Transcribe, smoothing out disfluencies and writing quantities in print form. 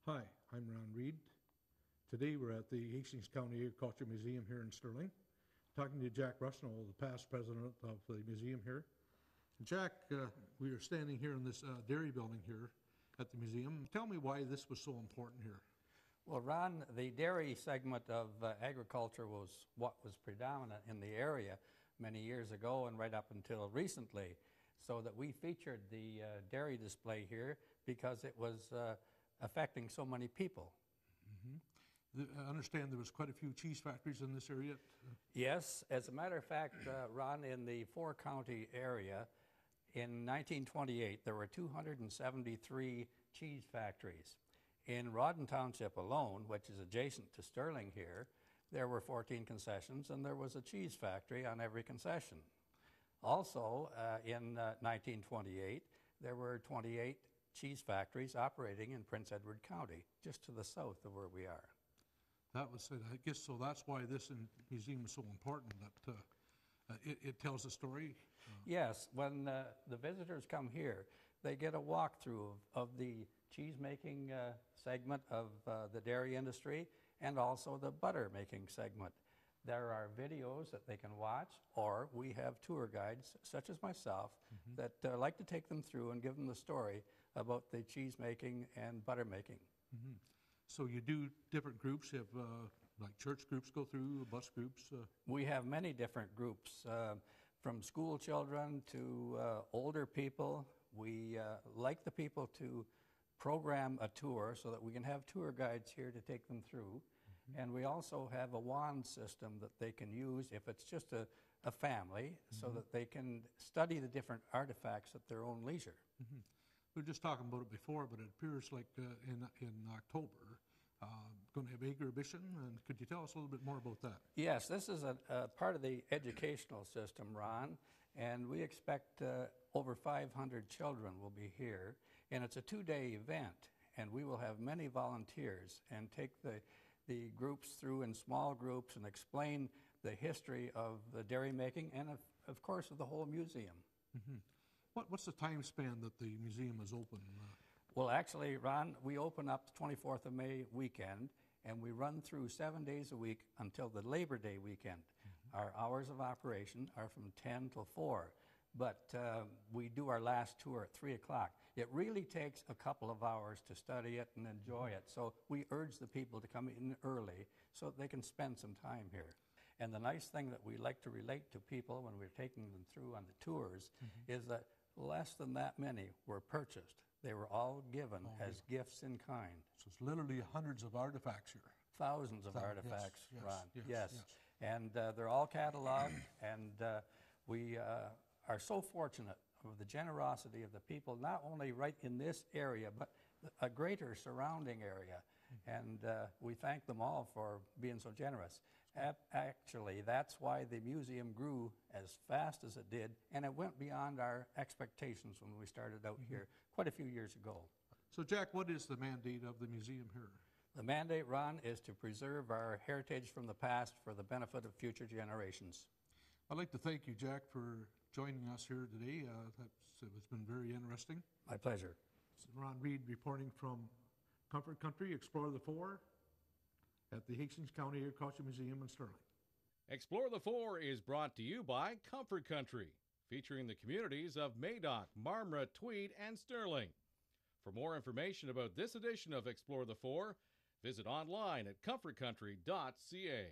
Hi, I'm Ron Reed. Today we're at the Hastings County Agriculture Museum here in Sterling, talking to Jack Rusnell, the past president of the museum here. Jack, we are standing here in this dairy building here at the museum. Tell me why this was so important here. Well, Ron, the dairy segment of agriculture was what was predominant in the area many years ago and right up until recently, so that we featured the dairy display here because it was affecting so many people. Mm-hmm. I understand there was quite a few cheese factories in this area. Yes, as a matter of fact, Ron, in the four-county area, in 1928, there were 273 cheese factories. In Rawdon Township alone, which is adjacent to Sterling here, there were 14 concessions, and there was a cheese factory on every concession. Also, in 1928, there were 28 cheese factories operating in Prince Edward County, just to the south of where we are. That was it. I guess so. That's why this museum is so important, that it tells a story. Yes, when the visitors come here, they get a walkthrough of the cheese-making segment of the dairy industry and also the butter-making segment. There are videos that they can watch, or we have tour guides, such as myself, that like to take them through and give them the story about the cheese-making and butter-making. So you do different groups, you have like church groups go through, bus groups? We have many different groups, from school children to older people. We like the people to program a tour so that we can have tour guides here to take them through. And we also have a wand system that they can use if it's just a family, so that they can study the different artifacts at their own leisure. We were just talking about it before, but it appears like in October, going to have exhibition, and could you tell us a little bit more about that? Yes, this is a part of the educational system, Ron, and we expect over 500 children will be here, and it's a two-day event, and we will have many volunteers and take the groups through in small groups and explain the history of the dairy making and of course of the whole museum. What's the time span that the museum is open? Well, actually, Ron, we open up the 24th of May weekend, and we run through 7 days a week until the Labor Day weekend. Our hours of operation are from 10 till 4, but we do our last tour at 3 o'clock. It really takes a couple of hours to study it and enjoy it, so we urge the people to come in early so that they can spend some time here. And the nice thing that we like to relate to people when we're taking them through on the tours is that less than that many were purchased. They were all given as gifts in kind. So it's literally hundreds of artifacts here. Thousands of artifacts, yes, Ron. Yes. And they're all cataloged, and we are so fortunate of the generosity of the people, not only right in this area, but a greater surrounding area. And we thank them all for being so generous. Actually, that's why the museum grew as fast as it did, and it went beyond our expectations when we started out here quite a few years ago. So, Jack, what is the mandate of the museum here? The mandate, Ron, is to preserve our heritage from the past for the benefit of future generations. I'd like to thank you, Jack, for joining us here today. It's been very interesting. My pleasure. Ron Reed reporting from Comfort Country, Explore the Four, at the Hastings County Agriculture Museum in Sterling. Explore the Four is brought to you by Comfort Country, featuring the communities of Madoc, Marmora, Tweed, and Sterling. For more information about this edition of Explore the Four, visit online at comfortcountry.ca.